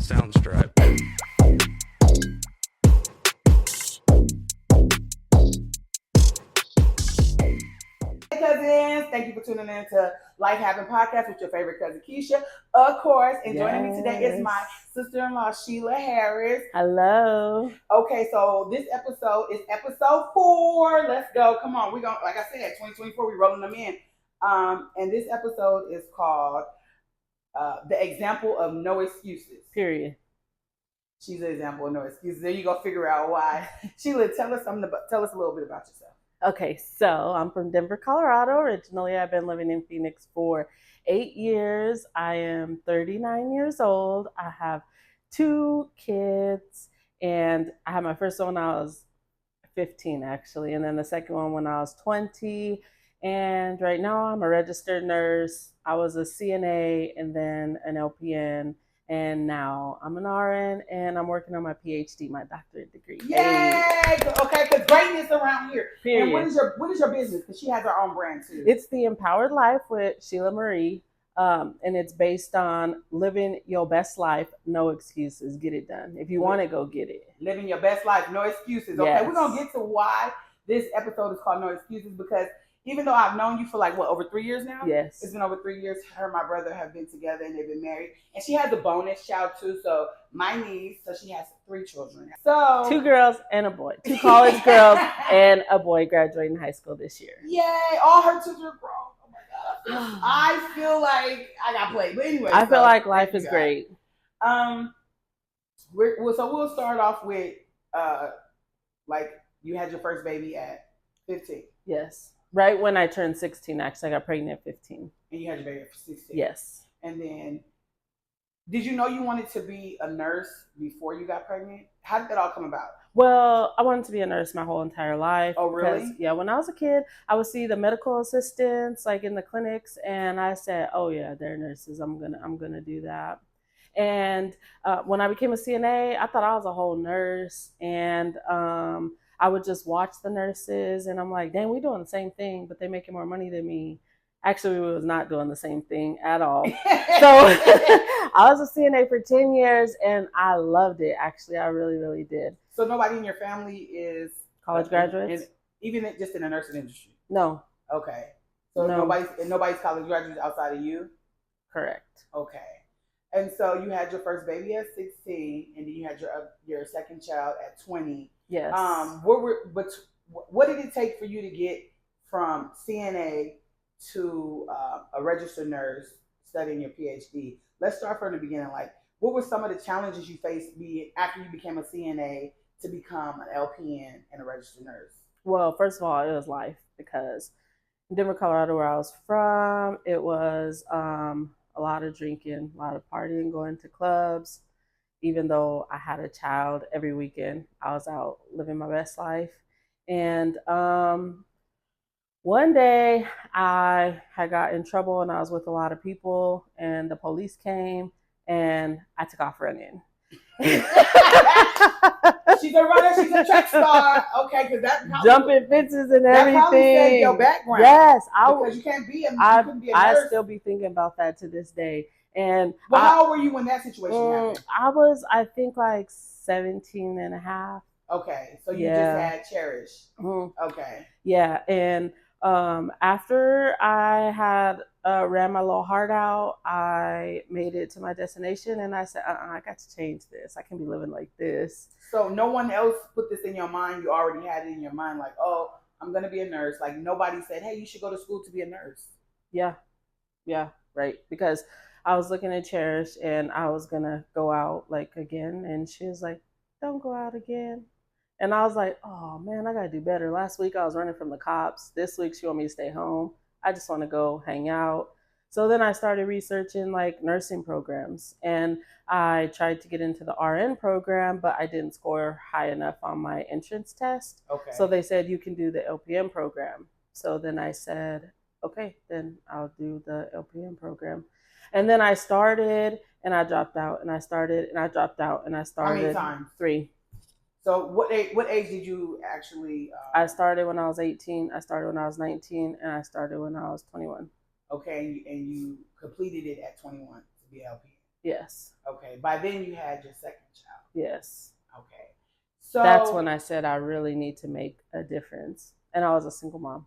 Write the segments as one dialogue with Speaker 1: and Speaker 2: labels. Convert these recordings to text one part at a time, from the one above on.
Speaker 1: Soundstripe.
Speaker 2: Hey cousins, thank you for tuning in to Lyfe Happens Podcast with your favorite cousin Keisha, of course. And joining me today is my sister-in-law Sheila Harris.
Speaker 3: Hello.
Speaker 2: Okay, so this episode is episode 4. Let's go. Come on, we're gonna, like I said, 2024, we're rolling them in. And this episode is called The Example of No Excuses.
Speaker 3: Period.
Speaker 2: She's an example of no excuses. There you go, figure out why. Sheila, tell us a little bit about yourself.
Speaker 3: Okay, so I'm from Denver, Colorado. Originally, I've been living in Phoenix for 8 years. I am 39 years old. I have 2 kids, and I had my first one when I was 15, actually, and then the second one when I was 20. And right now, I'm a registered nurse. I was a CNA and then an LPN. And now I'm an RN, and I'm working on my PhD, my doctorate degree.
Speaker 2: Yay! Okay, because greatness around here.
Speaker 3: Period.
Speaker 2: And what is your business? Because she has her own brand too.
Speaker 3: It's the Empowered Life with Sheila Marie, and it's based on living your best life, no excuses, get it done. If you want to go get it.
Speaker 2: Living your best life, no excuses. Okay,
Speaker 3: Yes.
Speaker 2: We're going to get to why this episode is called No Excuses, because even though I've known you for over 3 years now?
Speaker 3: Yes.
Speaker 2: It's been over 3 years. Her and my brother have been together and they've been married. And she has a bonus child too, so my niece, so she has 3 children. So
Speaker 3: 2 girls and a boy. 2 college girls and a boy graduating high school this year.
Speaker 2: Yay! All her children are grown. Oh my God. I feel like I got played. But anyway.
Speaker 3: I feel like life is great.
Speaker 2: We'll start off with you had your first baby at 15.
Speaker 3: Yes. Right when I turned 16, actually, I got pregnant at 15.
Speaker 2: And you had your baby at 16.
Speaker 3: Yes.
Speaker 2: And then, did you know you wanted to be a nurse before you got pregnant? How did that all come about?
Speaker 3: Well, I wanted to be a nurse my whole entire life.
Speaker 2: Oh, really?
Speaker 3: Because, yeah, when I was a kid, I would see the medical assistants in the clinics, and I said, "Oh yeah, they're nurses. I'm gonna do that." And when I became a CNA, I thought I was a whole nurse, and I would just watch the nurses, and I'm like, "Dang, we doing the same thing, but they making more money than me." Actually, we was not doing the same thing at all. So I was a CNA for 10 years, and I loved it. Actually, I really, really did.
Speaker 2: So nobody in your family is
Speaker 3: college graduates,
Speaker 2: even just in the nursing industry?
Speaker 3: No.
Speaker 2: Okay. So
Speaker 3: no.
Speaker 2: nobody's college graduates outside of you?
Speaker 3: Correct.
Speaker 2: Okay. And so you had your first baby at 16, and then you had your second child at 20.
Speaker 3: Yes.
Speaker 2: What did it take for you to get from CNA to a registered nurse studying your PhD? Let's start from the beginning. What were some of the challenges you faced after you became a CNA to become an LPN and a registered nurse?
Speaker 3: Well, first of all, it was life, because in Denver, Colorado, where I was from, it was a lot of drinking, a lot of partying, going to clubs. Even though I had a child, every weekend I was out living my best life. And one day I had got in trouble, and I was with a lot of people, and the police came, and I took off running.
Speaker 2: She's a runner. She's a track star. Okay, because that
Speaker 3: jumping fences and everything. That probably
Speaker 2: saved your background.
Speaker 3: Yes,
Speaker 2: because you couldn't be a nurse.
Speaker 3: I still be thinking about that to this day. And
Speaker 2: how old were you when that situation happened?
Speaker 3: I was, I think, 17 and a half.
Speaker 2: Okay, so you just had Cherish. Mm-hmm. Okay.
Speaker 3: Yeah, and after I had ran my little heart out, I made it to my destination, and I said, I got to change this. I can't be living like this.
Speaker 2: So no one else put this in your mind? You already had it in your mind, oh, I'm going to be a nurse. Nobody said, hey, you should go to school to be a nurse.
Speaker 3: Yeah, right. Because I was looking at Cherish, and I was going to go out again, and she was like, don't go out again. And I was like, oh man, I got to do better. Last week I was running from the cops. This week she want me to stay home. I just want to go hang out. So then I started researching nursing programs, and I tried to get into the RN program, but I didn't score high enough on my entrance test.
Speaker 2: Okay.
Speaker 3: So they said, you can do the LPN program. So then I said, okay, then I'll do the LPN program. And then I started, and I dropped out, and I started, and I dropped out, and I started.
Speaker 2: How many times?
Speaker 3: 3.
Speaker 2: So what age did you actually?
Speaker 3: I started when I was 18. I started when I was 19, and I started when I was 21.
Speaker 2: Okay, and you completed it at 21 to be LPN.
Speaker 3: Yes.
Speaker 2: Okay. By then you had your second child.
Speaker 3: Yes.
Speaker 2: Okay. So
Speaker 3: that's when I said I really need to make a difference. And I was a single mom.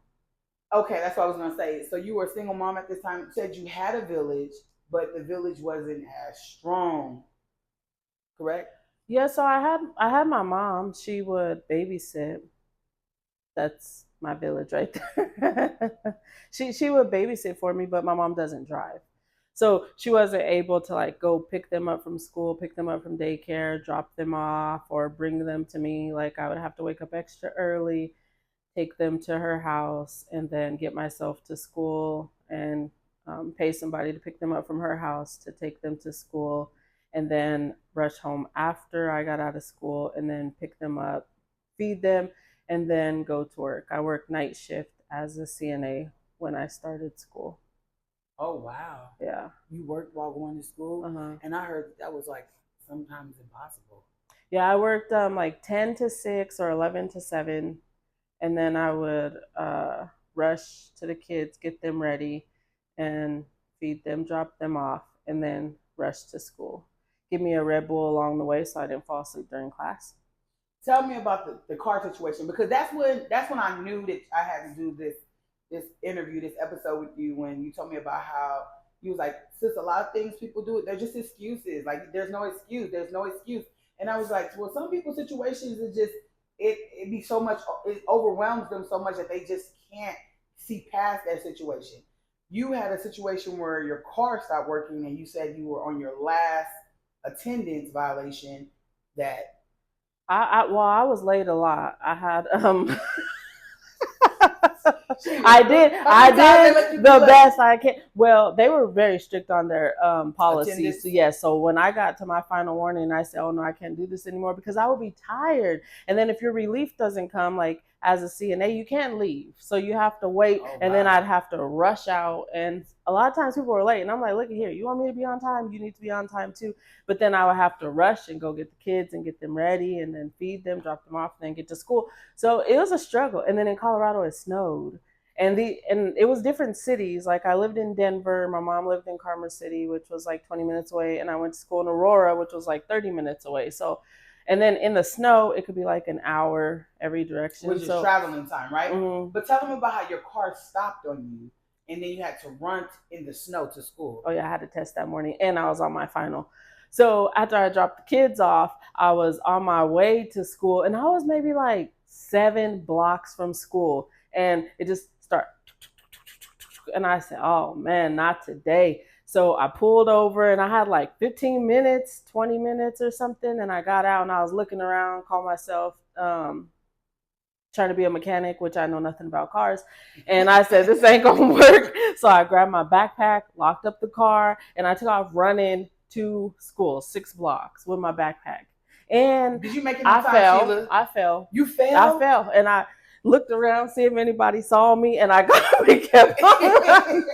Speaker 2: Okay, that's what I was gonna say. So you were a single mom at this time. You said you had a village, but the village wasn't as strong, correct?
Speaker 3: Yeah, so I had my mom. She would babysit. That's my village right there. she would babysit for me, but my mom doesn't drive. So she wasn't able to like go pick them up from school, pick them up from daycare, drop them off, or bring them to me. Like I would have to wake up extra early, take them to her house, and then get myself to school and pay somebody to pick them up from her house to take them to school, and then rush home after I got out of school and then pick them up, feed them, and then go to work. I worked night shift as a CNA when I started school.
Speaker 2: Oh wow!
Speaker 3: Yeah.
Speaker 2: You worked while going to school, and I heard that was like sometimes impossible.
Speaker 3: Yeah, I worked like 10 to 6 or 11 to 7, and then I would rush to the kids, get them ready, and feed them, drop them off, and then rush to school. Give me a Red Bull along the way so I didn't fall asleep during class.
Speaker 2: Tell me about the car situation, because that's when I knew that I had to do this interview, this episode with you, when you told me about how you was like, sis, a lot of things people do, they're just excuses. Like there's no excuse. And I was like, well, some people's situations is just it be so much, it overwhelms them so much that they just can't see past that situation. You had a situation where your car stopped working and you said you were on your last attendance violation. That
Speaker 3: I was late a lot. I had I did the best I can. Well, they were very strict on their policies. So, yeah, so when I got to my final warning, I said, oh no, I can't do this anymore because I would be tired. And then if your relief doesn't come, like as a CNA, you can't leave. So you have to wait. Oh, and then I'd have to rush out. And a lot of times people were late. And I'm like, look at here, you want me to be on time? You need to be on time too. But then I would have to rush and go get the kids and get them ready and then feed them, drop them off, and then get to school. So it was a struggle. And then in Colorado, it snowed. And it was different cities. Like I lived in Denver. My mom lived in Commerce City, which was like 20 minutes away. And I went to school in Aurora, which was like 30 minutes away. So, and then in the snow, it could be like an hour every direction.
Speaker 2: Which is traveling time, right? Mm-hmm. But tell them about how your car stopped on you and then you had to run in the snow to school.
Speaker 3: Oh yeah, I had to test that morning and I was on my final. So after I dropped the kids off, I was on my way to school and I was maybe like 7 blocks from school. And it just start, and I said, oh man, not today. So I pulled over and I had like 15 minutes, 20 minutes or something. And I got out and I was looking around, called myself trying to be a mechanic, which I know nothing about cars. And I said, this ain't gonna work. So I grabbed my backpack, locked up the car, and I took off running to school, 6 blocks with my backpack. And
Speaker 2: did you make it on time, Sheila?
Speaker 3: I fell.
Speaker 2: You fell?
Speaker 3: I fell. And I looked around, see if anybody saw me, and I got me kept on.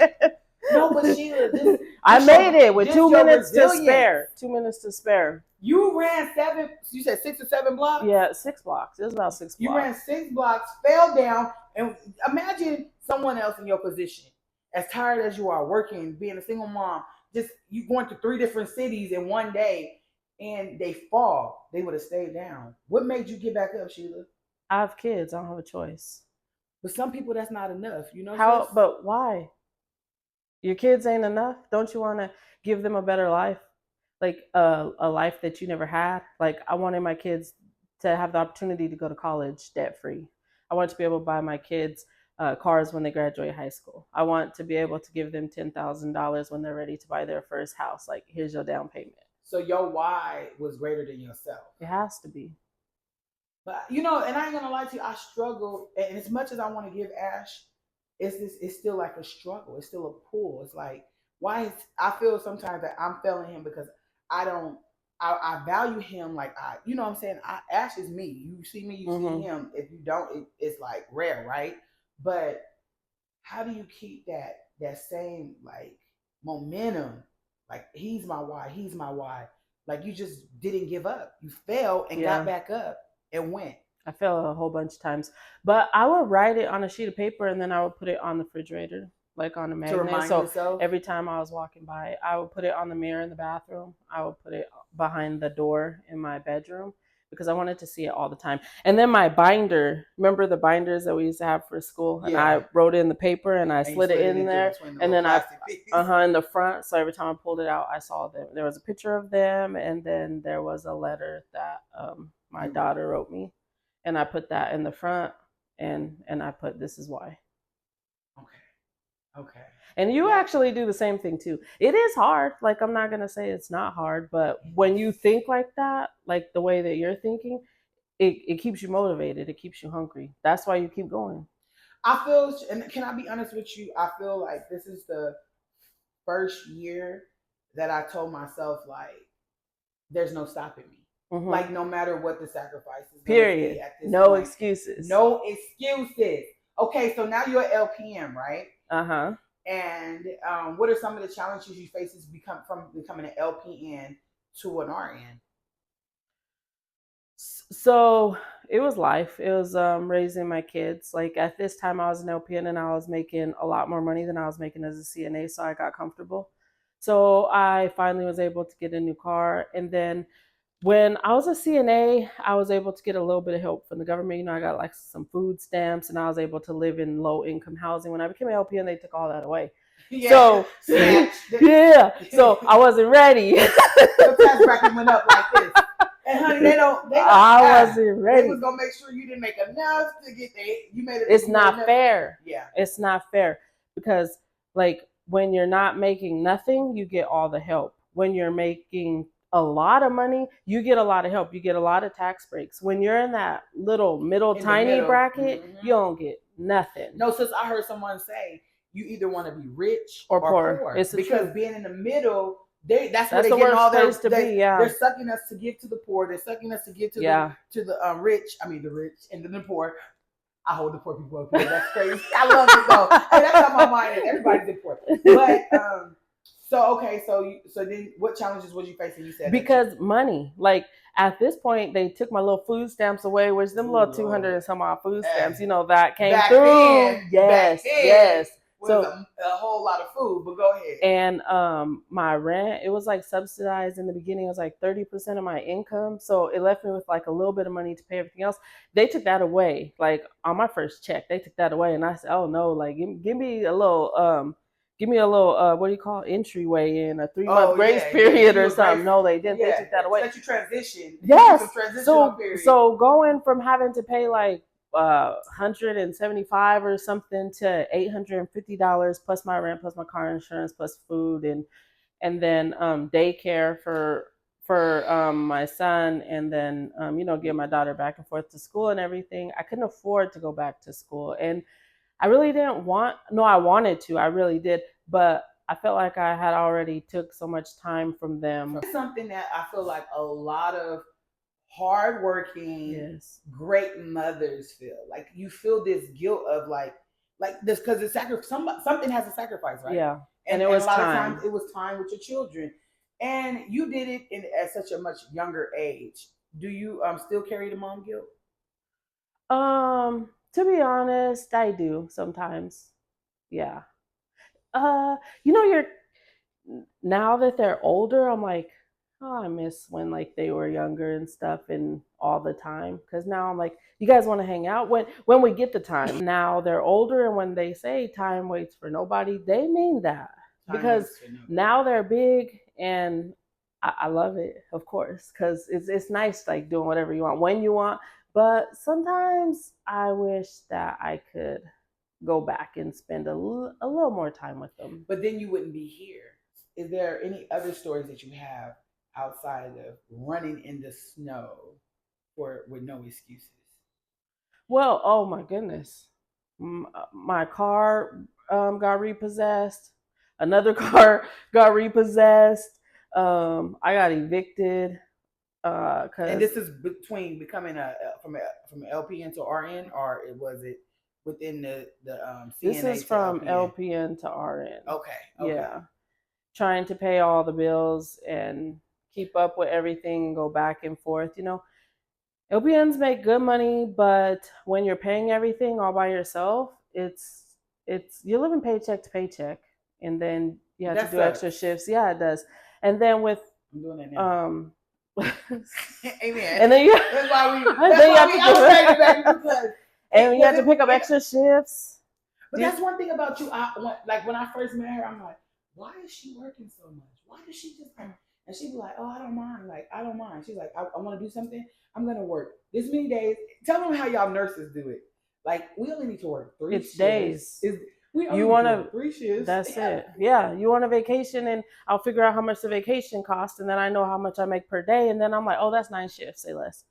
Speaker 2: No, but Sheila,
Speaker 3: I made it with 2 minutes to spare. 2 minutes to spare.
Speaker 2: You ran 7. You said 6 or 7 blocks.
Speaker 3: Yeah, 6 blocks. It was about 6 blocks.
Speaker 2: You ran 6 blocks, fell down, and imagine someone else in your position, as tired as you are working, being a single mom. Just you going to 3 different cities in one day, and they fall. They would have stayed down. What made you get back up, Sheila?
Speaker 3: I have kids. I don't have a choice.
Speaker 2: But some people, that's not enough. You know
Speaker 3: how? But why? Your kids ain't enough? Don't you want to give them a better life? Like a life that you never had? Like I wanted my kids to have the opportunity to go to college debt free. I want to be able to buy my kids cars when they graduate high school. I want to be able to give them $10,000 when they're ready to buy their first house. Like, here's your down payment.
Speaker 2: So your why was greater than yourself.
Speaker 3: It has to be.
Speaker 2: But and I ain't gonna lie to you, I struggle, and as much as I want to give Ash, it's still like a struggle. It's still a pull. It's like, why I feel sometimes that I'm failing him because I value him like you know what I'm saying? Ash is me. You see me, you see him. If you don't, it's like rare, right? But how do you keep that same like momentum? Like he's my why. Like you just didn't give up. You fell and got back up and went.
Speaker 3: I fell a whole bunch of times, but I would write it on a sheet of paper and then I would put it on the refrigerator. like on a
Speaker 2: To
Speaker 3: magnet.
Speaker 2: remind
Speaker 3: So
Speaker 2: yourself?
Speaker 3: every time I was walking by, I would put it on the mirror in the bathroom. I would put it behind the door in my bedroom because I wanted to see it all the time. And then my binder, remember the binders that we used to have for school? And
Speaker 2: Yeah.
Speaker 3: I wrote it in the paper and I
Speaker 2: And you
Speaker 3: slid it in
Speaker 2: into
Speaker 3: there.
Speaker 2: between the
Speaker 3: And
Speaker 2: little
Speaker 3: then
Speaker 2: plastic piece.
Speaker 3: in the front. So every time I pulled it out, I saw them. There was a picture of them, and then there was a letter that my daughter wrote me, and I put that in the front, and I put, "This is why."
Speaker 2: Okay.
Speaker 3: And you actually do the same thing too. It is hard. Like, I'm not gonna say it's not hard, but when you think like that, like the way that you're thinking, it keeps you motivated. It keeps you hungry. That's why you keep going.
Speaker 2: I feel, and can I be honest with you? I feel like this is the first year that I told myself, like, there's no stopping me. Mm-hmm. Like, no matter what the sacrifice is.
Speaker 3: Period. No point. Excuses.
Speaker 2: No excuses. Okay, so now you're an LPN, right?
Speaker 3: Uh-huh.
Speaker 2: And what are some of the challenges you face as from becoming an LPN to an RN?
Speaker 3: So it was life. It was raising my kids. Like, at this time, I was an LPN and I was making a lot more money than I was making as a CNA. So I got comfortable. So I finally was able to get a new car. And then when I was a CNA, I was able to get a little bit of help from the government. You know, I got like some food stamps and I was able to live in low income housing. When I became an LPN, they took all that away. Yeah. So, yeah. So I wasn't ready.
Speaker 2: The tax bracket went up like this. And honey, they don't.
Speaker 3: I wasn't ready.
Speaker 2: They was gonna make sure you didn't make enough to get you made it.
Speaker 3: It's not fair.
Speaker 2: Yeah,
Speaker 3: it's not fair because, like, when you're not making nothing, you get all the help. When you're making a lot of money, you get a lot of help. You get a lot of tax breaks. When you're in that little tiny bracket, you don't get nothing.
Speaker 2: No, since I heard someone say you either want to be rich
Speaker 3: or poor.
Speaker 2: It's because being in the middle. That's where they
Speaker 3: the
Speaker 2: get all their
Speaker 3: place to be. Yeah,
Speaker 2: they're sucking us to give to the poor. They're sucking us to give to the rich. I mean the rich and then the poor. I hold the poor people up here. That's crazy. I love it though. Hey, that's on my mind. Everybody's the poor. But so then what challenges was you facing? You said
Speaker 3: because money. Like, at this point, they took my little food stamps away, which them little 200 and some odd food stamps. You know that came
Speaker 2: back
Speaker 3: through.
Speaker 2: Then,
Speaker 3: yes, yes.
Speaker 2: So a whole lot of food, but go ahead.
Speaker 3: And my rent, it was like subsidized in the beginning. It was like 30% of my income, so it left me with like a little bit of money to pay everything else. They took that away, like on my first check. They took that away, and I said, "Oh no, like give me a little what do you call it? Entryway in a 3-month grace period or something." No, they didn't. They took that away.
Speaker 2: Let you transition.
Speaker 3: Yes.
Speaker 2: Period.
Speaker 3: So going from having to pay like $175 or something to $850 plus my rent, plus my car insurance, plus food, and then daycare for my son, and then get my daughter back and forth to school and everything. I couldn't afford to go back to school, and I really didn't I wanted to, I really did, but I felt like I had already took so much time from them.
Speaker 2: It's something that I feel like a lot of hardworking, great mothers feel. Like, you feel this guilt of like this because it's something has a sacrifice, right?
Speaker 3: Yeah,
Speaker 2: and it was a lot of times it was time with your children, and you did it at such a much younger age. Do you still carry the mom guilt?
Speaker 3: To be honest, I do sometimes. Yeah. Now that they're older, I'm like, oh, I miss when like they were younger and stuff and all the time. Because now I'm like, you guys want to hang out when we get the time. Now they're older, and when they say time waits for nobody, they mean that. Because now they're big, and I love it, of course, because it's nice like doing whatever you want when you want. But sometimes I wish that I could go back and spend a little more time with them.
Speaker 2: But then you wouldn't be here. Is there any other stories that you have outside of running in the snow with no excuses?
Speaker 3: Well, oh my goodness. My car got repossessed. Another car got repossessed. I got evicted.
Speaker 2: And this is between becoming from an LPN to RN, or was it within the CNA?
Speaker 3: This is from LPN to RN.
Speaker 2: Okay.
Speaker 3: Yeah, trying to pay all the bills and keep up with everything and go back and forth. LPNs make good money, but when you're paying everything all by yourself, it's you're living paycheck to paycheck, and then you have
Speaker 2: That
Speaker 3: to do extra
Speaker 2: sucks.
Speaker 3: shifts. Yeah, it does. And then with
Speaker 2: I'm doing that now. Amen.
Speaker 3: and then you
Speaker 2: That's why we
Speaker 3: elevated,
Speaker 2: baby, because
Speaker 3: and you have to pick up extra shifts.
Speaker 2: But that's one thing about you. When I first met her, I'm like, why is she working so much? Why does she just come? And she'd be like, oh, I don't mind. Like, I don't mind. She's like, I want to do something. I'm going to work this many days. Tell them how y'all nurses do it. Like, we only need to work 3 shifts.
Speaker 3: Days.
Speaker 2: We only need to work 3 shifts.
Speaker 3: That's it. Yeah. You want a vacation, and I'll figure out how much the vacation costs, and then I know how much I make per day. And then I'm like, oh, that's 9 shifts, say less.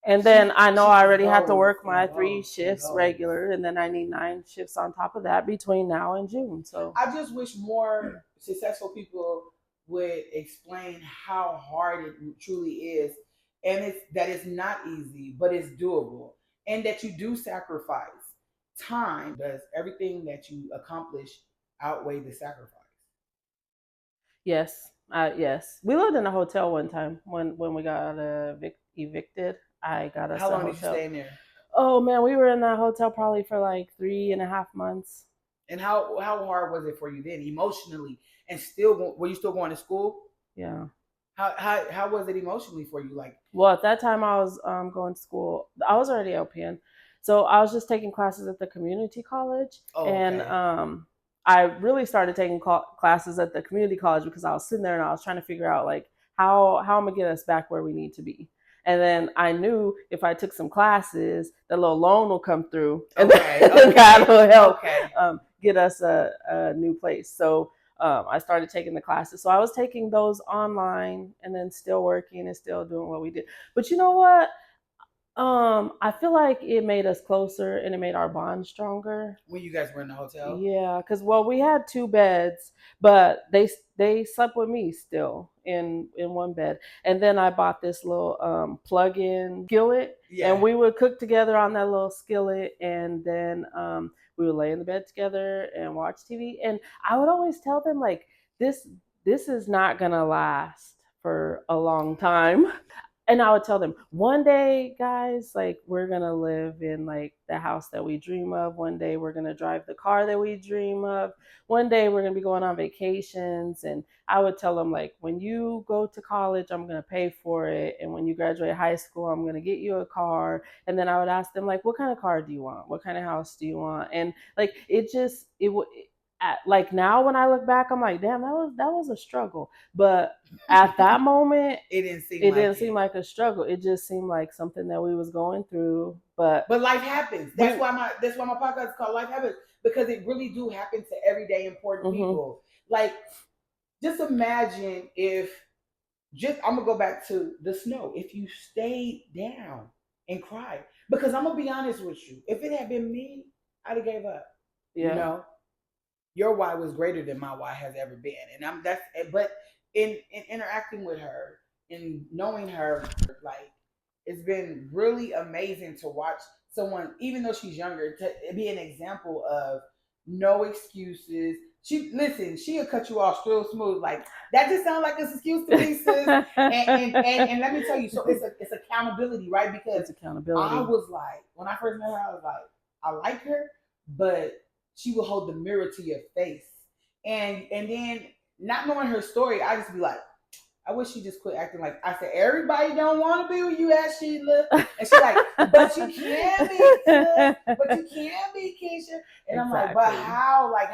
Speaker 3: And then I know I already have to work my 3 shifts regular, and then I need 9 shifts on top of that between now and June. So
Speaker 2: I just wish more successful people would explain how hard it truly is, and it's not easy, but it's doable, and that you do sacrifice time. Does everything that you accomplish outweigh the sacrifice?
Speaker 3: Yes. Yes. We lived in a hotel one time when we got evicted. I got us
Speaker 2: How
Speaker 3: a
Speaker 2: long
Speaker 3: hotel.
Speaker 2: did you stay in there?
Speaker 3: Oh man, we were in that hotel probably for like 3.5 months.
Speaker 2: And how hard was it for you then, emotionally? And still, were you still going to school?
Speaker 3: Yeah.
Speaker 2: How was it emotionally for you? Like,
Speaker 3: well, at that time I was going to school. I was already LPN, so I was just taking classes at the community college, and I really started taking classes at the community college because I was sitting there and I was trying to figure out like how I'm gonna get us back where we need to be. And then I knew if I took some classes, the little loan will come through, and that will help get us a new place. So I started taking the classes. So I was taking those online and then still working and still doing what we did. But you know what? I feel like it made us closer and it made our bond stronger.
Speaker 2: When you guys were in the hotel?
Speaker 3: Yeah, because we had 2 beds, but they slept with me still in one bed. And then I bought this little plug-in skillet, and we would cook together on that little skillet, and then we would lay in the bed together and watch TV. And I would always tell them like this is not gonna last for a long time. And I would tell them, one day, guys, like we're gonna live in like the house that we dream of. One day we're gonna drive the car that we dream of. One day we're gonna be going on vacations. And I would tell them like, when you go to college, I'm gonna pay for it. And when you graduate high school, I'm gonna get you a car. And then I would ask them like, what kind of car do you want? What kind of house do you want? And like like now when I look back, I'm like, damn, that was a struggle. But at that moment, it didn't seem like a struggle. It just seemed like something that we was going through. But
Speaker 2: life happens. That's why my podcast is called Life Happens, because it really do happen to everyday important people. Like, just imagine if I'm gonna go back to the snow. If you stayed down and cried, because I'm gonna be honest with you, if it had been me, I'd have gave up. Yeah. You know, your why was greater than my why has ever been, and but in interacting with her and knowing her, like, it's been really amazing to watch someone, even though she's younger, to be an example of no excuses. She'll cut you off real smooth. Like, that just sounds like an excuse to me, sis. and let me tell you, so it's accountability, right? Because I was like, when I first met her, I was like, I like her, but she will hold the mirror to your face. And then, not knowing her story, I just be like, I wish she just quit acting like, I said, everybody don't want to be with you, as Sheila. And she's like, but you can be, but you can be, Keisha. And I'm like, but how? Like,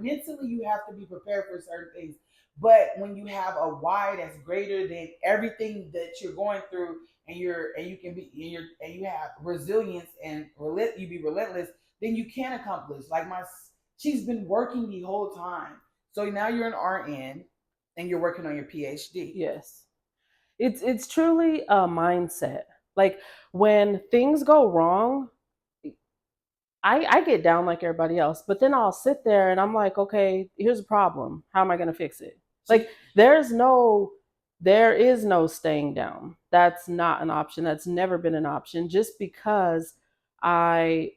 Speaker 2: mentally you have to be prepared for certain things. But when you have a why that's greater than everything that you're going through, and you have resilience, and you be relentless, then you can accomplish. Like, she's been working the whole time. So now you're an RN and you're working on your PhD.
Speaker 3: Yes. It's truly a mindset. Like, when things go wrong, I get down like everybody else, but then I'll sit there and I'm like, okay, here's a problem. How am I going to fix it? Like, there is no staying down. That's not an option. That's never been an option, just because I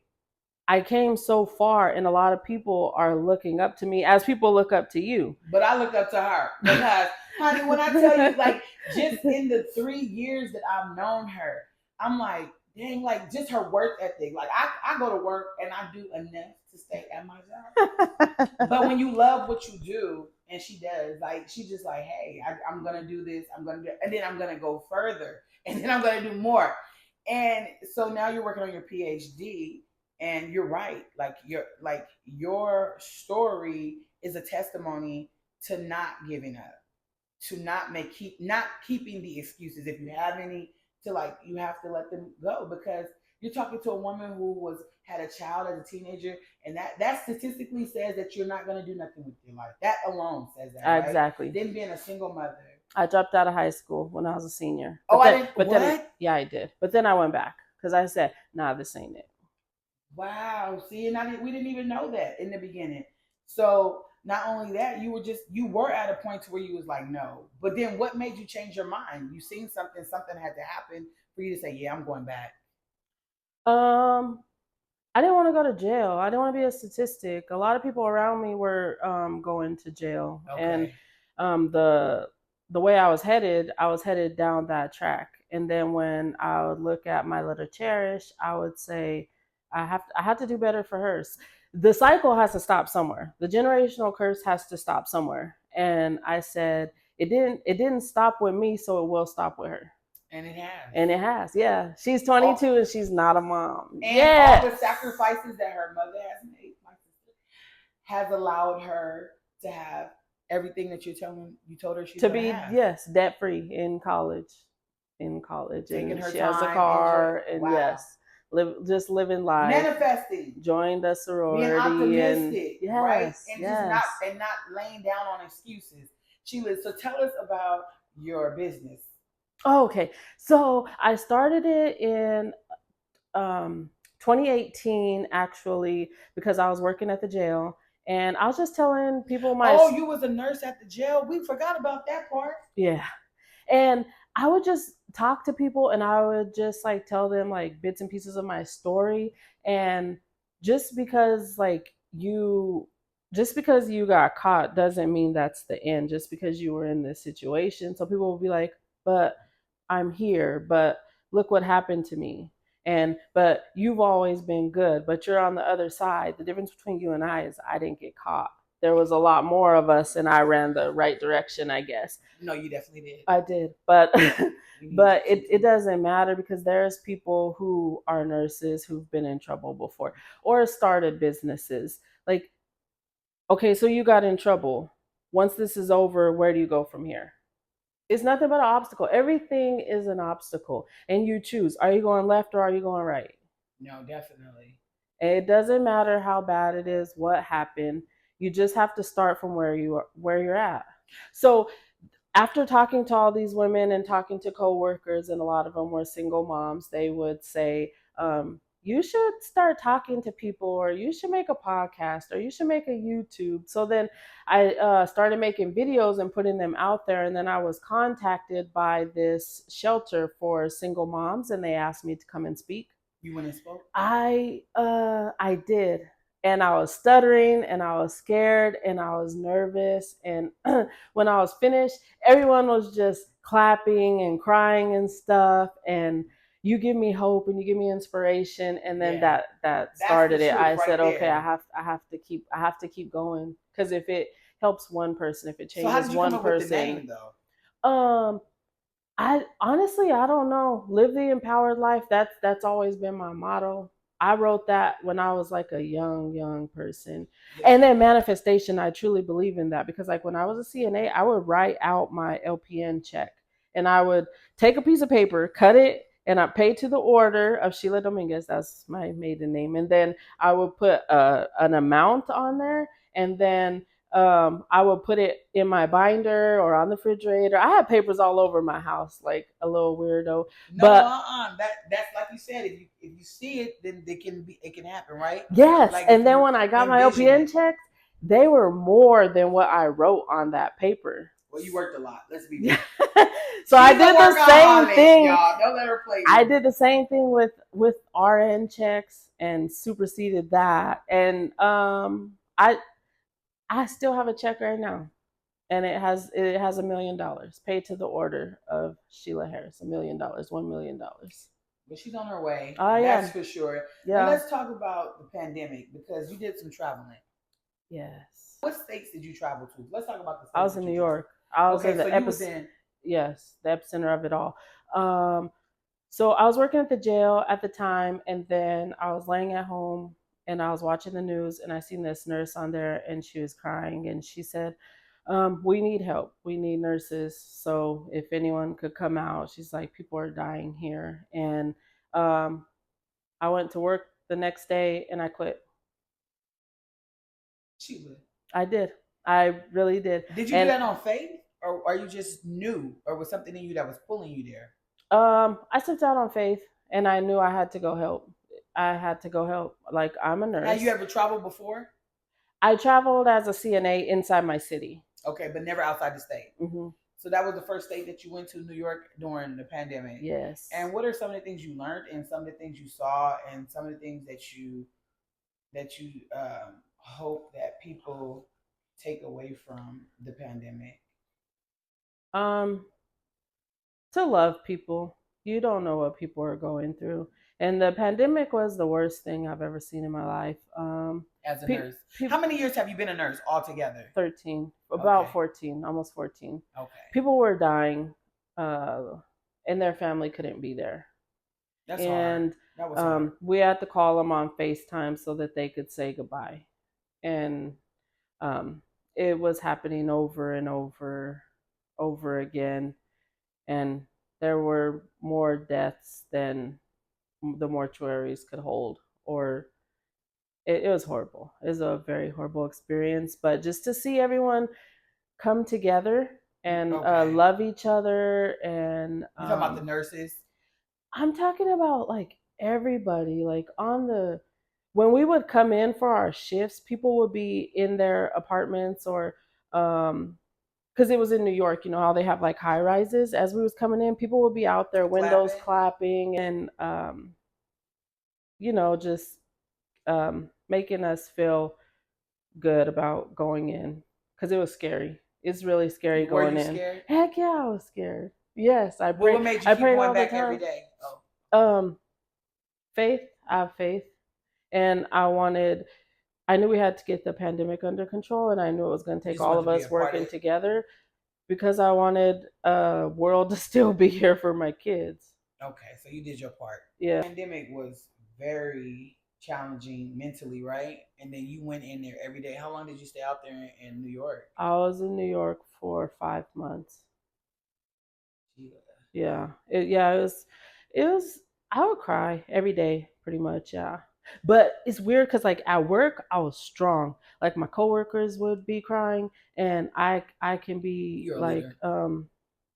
Speaker 3: came so far, and a lot of people are looking up to me as people look up to you.
Speaker 2: But I look up to her because, honey, when I tell you, like, just in the 3 years that I've known her, I'm like, dang, like just her work ethic. Like I go to work and I do enough to stay at my job. But when you love what you do, and she does, like she's just like, hey, I'm gonna do this, I'm gonna do, and then I'm gonna go further, and then I'm gonna do more. And so now you're working on your PhD, and you're right. Your story is a testimony to not giving up, to not keeping the excuses. If you have any, to like you have to let them go, because you're talking to a woman who had a child as a teenager, and that statistically says that you're not going to do nothing with your life. That alone says that, right?
Speaker 3: Exactly.
Speaker 2: Then being a single mother.
Speaker 3: I dropped out of high school when I was a senior.
Speaker 2: Yeah,
Speaker 3: I did. But then I went back because I said, nah, this ain't it.
Speaker 2: Wow. See, and we didn't even know that in the beginning. So not only that, you were at a point where you was like, no. But then what made you change your mind? You seen something had to happen for you to say, yeah, I'm going back.
Speaker 3: I didn't want to go to jail. I didn't want to be a statistic. A lot of people around me were going to jail. Okay. And the way I was headed down that track. And then when I would look at my little Cherish, I would say, I have to do better for hers. The cycle has to stop somewhere. The generational curse has to stop somewhere. And I said, it didn't stop with me, so it will stop with her.
Speaker 2: And it has.
Speaker 3: And it has, yeah. She's 22 and she's not a mom.
Speaker 2: And all the sacrifices that her mother has made, my sister, has allowed her to have everything that you told her she's to be have.
Speaker 3: Yes, debt free in college.
Speaker 2: Taking
Speaker 3: and
Speaker 2: her
Speaker 3: she
Speaker 2: time,
Speaker 3: has a car
Speaker 2: and
Speaker 3: wow. Yes. Just living life,
Speaker 2: manifesting,
Speaker 3: joined a sorority,
Speaker 2: being optimistic,
Speaker 3: and,
Speaker 2: right? And yes. just not laying down on excuses. Sheila, so tell us about your business.
Speaker 3: Oh, okay, so I started it in 2018, actually, because I was working at the jail, and I was just telling people
Speaker 2: you was a nurse at the jail. We forgot about that part.
Speaker 3: Yeah, and I would just talk to people, and I would just like tell them like bits and pieces of my story. And just because you got caught doesn't mean that's the end. Just because you were in this situation, so people will be like, but I'm here, but look what happened to me. But you've always been good, but you're on the other side. The difference between you and I is I didn't get caught. There was a lot more of us, and I ran the right direction, I guess.
Speaker 2: No, you definitely did.
Speaker 3: I did, but but it doesn't matter, because there's people who are nurses who've been in trouble before or started businesses. Like, okay, so you got in trouble. Once this is over, where do you go from here? It's nothing but an obstacle. Everything is an obstacle, and you choose. Are you going left or are you going right?
Speaker 2: No, definitely.
Speaker 3: And it doesn't matter how bad it is, what happened. You just have to start from where you're at. So after talking to all these women and talking to coworkers, and a lot of them were single moms, they would say, you should start talking to people, or you should make a podcast, or you should make a YouTube. So then I started making videos and putting them out there. And then I was contacted by this shelter for single moms, and they asked me to come and speak.
Speaker 2: You went and spoke?
Speaker 3: I did. And I was stuttering, and I was scared, and I was nervous. And when I was finished, everyone was just clapping and crying and stuff. And you give me hope and you give me inspiration. And then that started it. I said, okay, I have to keep going, because if it helps one person, if it changes one person.
Speaker 2: So how did you come up with the name, though?
Speaker 3: I honestly, I don't know. Live the empowered life. That's always been my motto. I wrote that when I was like a young person. Yeah. And then manifestation, I truly believe in that, because like when I was a CNA, I would write out my LPN check, and I would take a piece of paper, cut it, and I paid to the order of Sheila Dominguez. That's my maiden name. And then I would put an amount on there, and then I would put it in my binder or on the refrigerator. I had papers all over my house, like a little weirdo.
Speaker 2: That's like you said. If you see it, then it can happen, right?
Speaker 3: Yes. Like, and then when I got my LPN checks, they were more than what I wrote on that paper.
Speaker 2: Well, you worked a lot. Let's be real.
Speaker 3: So I did the same thing.
Speaker 2: Y'all. Don't let her play you.
Speaker 3: I did the same thing with RN checks and superseded that. And I still have a check right now, and it has $1 million paid to the order of Sheila Harris. $1 million, $1 million.
Speaker 2: But she's on her way.
Speaker 3: Oh,
Speaker 2: That's
Speaker 3: yeah.
Speaker 2: for sure.
Speaker 3: Yeah.
Speaker 2: And let's talk about the pandemic because you did some traveling.
Speaker 3: Yes.
Speaker 2: What states did you travel to? Let's talk about the states.
Speaker 3: I was in New York. I was
Speaker 2: Okay,
Speaker 3: in the
Speaker 2: so you was in.
Speaker 3: Yes, the epicenter of it all. So I was working at the jail at the time, and then I was laying at home and I was watching the news, and I seen this nurse on there, and she was crying, and she said, "We need help. We need nurses. So if anyone could come out," she's like, "People are dying here." And I went to work the next day, and I quit.
Speaker 2: She would.
Speaker 3: I did. I really did.
Speaker 2: Did you do that on faith, or are you just new, or was something in you that was pulling you there?
Speaker 3: I stepped out on faith, and I knew I had to go help. I had to go help. Like, I'm a nurse.
Speaker 2: Have you ever traveled before?
Speaker 3: I traveled as a CNA inside my city.
Speaker 2: Okay, but never outside the state.
Speaker 3: Mm-hmm.
Speaker 2: So that was the first state that you went to, New York, during the pandemic.
Speaker 3: Yes.
Speaker 2: And what are some of the things you learned, and some of the things you saw, and some of the things that you hope that people take away from the pandemic?
Speaker 3: To love people. You don't know what people are going through, and the pandemic was the worst thing I've ever seen in my life.
Speaker 2: As a nurse, how many years have you been a nurse altogether?
Speaker 3: 13, about 14, almost 14.
Speaker 2: Okay.
Speaker 3: People were dying, and their family couldn't be there.
Speaker 2: That's hard. That was hard.
Speaker 3: We had to call them on FaceTime so that they could say goodbye, and it was happening over and over again, and there were more deaths than the mortuaries could hold, or it was horrible. It was a very horrible experience, but just to see everyone come together and love each other. And
Speaker 2: you talking about the nurses?
Speaker 3: I'm talking about like everybody, like when we would come in for our shifts, people would be in their apartments, or because it was in New York, you know how they have like high rises. As we was coming in, people would be out there, windows clapping, and just making us feel good about going in, because it was scary. It's really scary going in. Were you scared? Heck yeah, I was scared. Yes, I prayed.
Speaker 2: What made you keep going back every day?
Speaker 3: Faith. I have faith, and I knew we had to get the pandemic under control, and I knew it was going to take all of us working together, because I wanted a world to still be here for my kids.
Speaker 2: Okay, so you did your part.
Speaker 3: Yeah.
Speaker 2: The pandemic was very challenging mentally, right? And then you went in there every day. How long did you stay out there in New York?
Speaker 3: I was in New York for 5 months. Yeah. It was, I would cry every day pretty much, yeah. But it's weird because like at work I was strong. Like my coworkers would be crying, and I can be like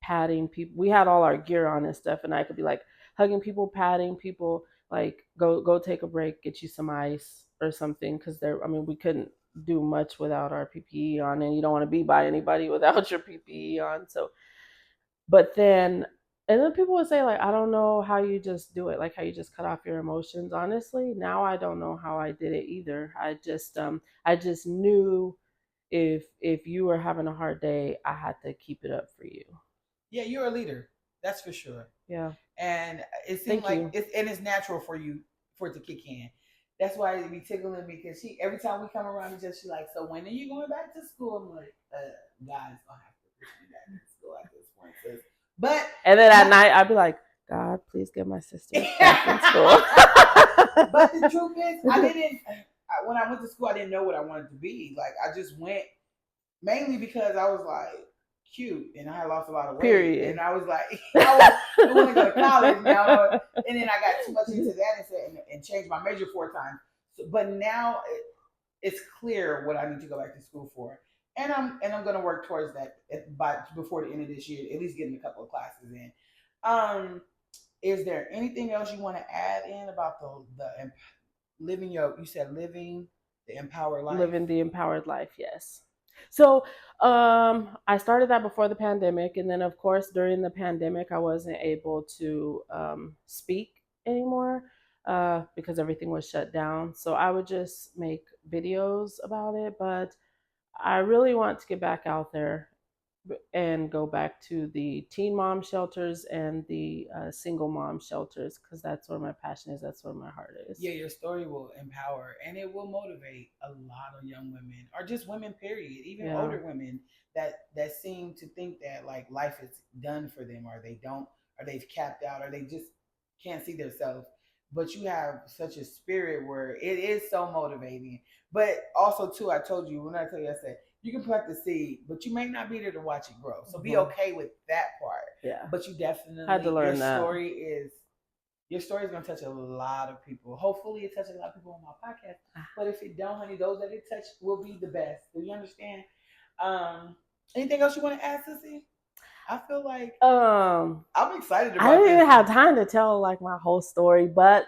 Speaker 3: patting people. We had all our gear on and stuff, and I could be like hugging people, patting people, like go take a break, get you some ice or something, because we couldn't do much without our PPE on, and you don't want to be by anybody without your PPE on. So, but then. And then people would say, like, I don't know how you just do it, like how you just cut off your emotions. Honestly, now I don't know how I did it either. I just knew if you were having a hard day, I had to keep it up for you.
Speaker 2: Yeah, you're a leader. That's for sure.
Speaker 3: Yeah.
Speaker 2: And it seems like it's natural for you for it to kick in. That's why it be tickling me, because every time we come around, she's like, so when are you going back to school? I'm like, guys, I'll have to push me back to school at this point, sis.
Speaker 3: And then at night I'd be like, God, please get my sister back in school.
Speaker 2: But the truth is, when I went to school, I didn't know what I wanted to be. Like, I just went mainly because I was like cute, and I had lost a lot of weight. Period. And I was like, I want to go to college now. And then I got too much into that and changed my major 4 times. So, but now it's clear what I need to go back to school for. And I'm going to work towards that before the end of this year, at least getting a couple of classes in. Is there anything else you want to add in about the living the empowered life?
Speaker 3: Living the empowered life, yes. So I started that before the pandemic, and then of course during the pandemic I wasn't able to speak anymore because everything was shut down. So I would just make videos about it, but I really want to get back out there and go back to the teen mom shelters and the single mom shelters, because that's where my passion is. That's where my heart is.
Speaker 2: Yeah, your story will empower and it will motivate a lot of young women, or just women, period, even older women that seem to think that like life is done for them, or they don't, or they've capped out, or they just can't see themselves. But you have such a spirit where it is so motivating. But also too, I told you when I tell you, I said you can plant the seed, but you may not be there to watch it grow. So be okay with that part.
Speaker 3: Yeah.
Speaker 2: But you definitely
Speaker 3: had to learn that.
Speaker 2: Your story is going to touch a lot of people. Hopefully it touches a lot of people on my podcast. But if it don't, honey, those that it touch will be the best. Do you understand? Anything else you want to add, Sissy? I feel like I'm excited about
Speaker 3: I don't
Speaker 2: this.
Speaker 3: even have time to tell like my whole story, but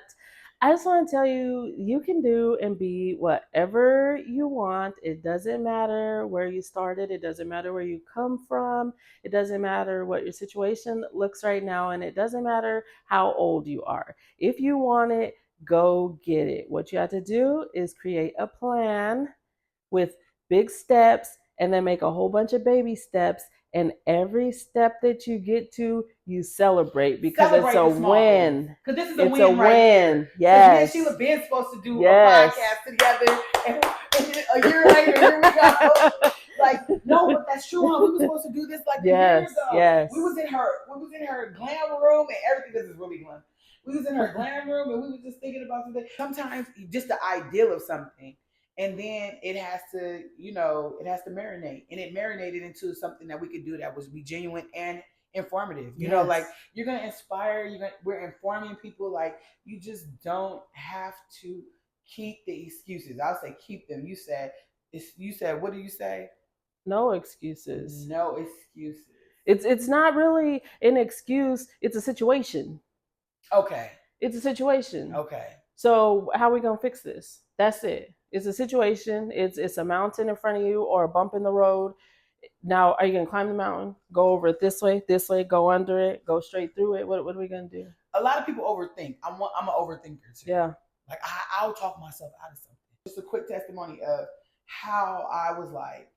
Speaker 3: I just want to tell you, you can do and be whatever you want. It doesn't matter where you started. It doesn't matter where you come from. It doesn't matter what your situation looks right now. And it doesn't matter how old you are. If you want it, go get it. What you have to do is create a plan with big steps and then make a whole bunch of baby steps. And every step that you get to, you celebrate, because it's a win.
Speaker 2: Because this is a win right here.
Speaker 3: Yes.
Speaker 2: Me and Sheila been supposed to do a podcast together, and a year later, here we go. Like, no, but that's true. Huh? We were supposed to do this like a year ago.
Speaker 3: Yes.
Speaker 2: We was in her glam room, and everything. This is really glam. We was in her glam room, and we was just thinking about something. Sometimes just the ideal of something. And then it has to, it has to marinate. And it marinated into something that we could do that was be genuine and informative. You know, like you're going to inspire, we're informing people. Like, you just don't have to keep the excuses. I'll say keep them. You said, what do you say?
Speaker 3: No excuses.
Speaker 2: No excuses.
Speaker 3: It's not really an excuse. It's a situation.
Speaker 2: Okay.
Speaker 3: It's a situation.
Speaker 2: Okay.
Speaker 3: So how are we going to fix this? That's it. It's a situation. It's a mountain in front of you or a bump in the road. Now, are you going to climb the mountain? Go over it this way, go under it, go straight through it? What are we going to do?
Speaker 2: A lot of people overthink. I'm an overthinker too.
Speaker 3: Yeah.
Speaker 2: Like I'll talk myself out of something. Just a quick testimony of how I was like,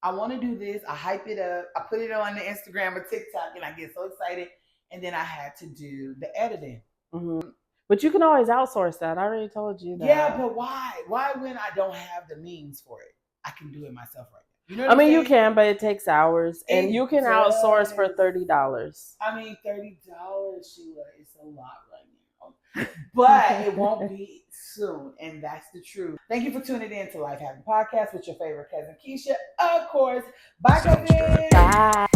Speaker 2: I want to do this. I hype it up. I put it on the Instagram or TikTok and I get so excited. And then I had to do the editing.
Speaker 3: Mm-hmm. But you can always outsource that. I already told you that.
Speaker 2: Yeah, but why? Why when I don't have the means for it? I can do it myself right now. You know what
Speaker 3: I mean, you can, but it takes hours. And you can outsource for $30.
Speaker 2: I mean, $30, Sheila, it's a lot right now. But it won't be soon. And that's the truth. Thank you for tuning in to Lyfe Happens Podcast with your favorite cousin, Keisha. Of course. Bye, cousin.
Speaker 3: Bye.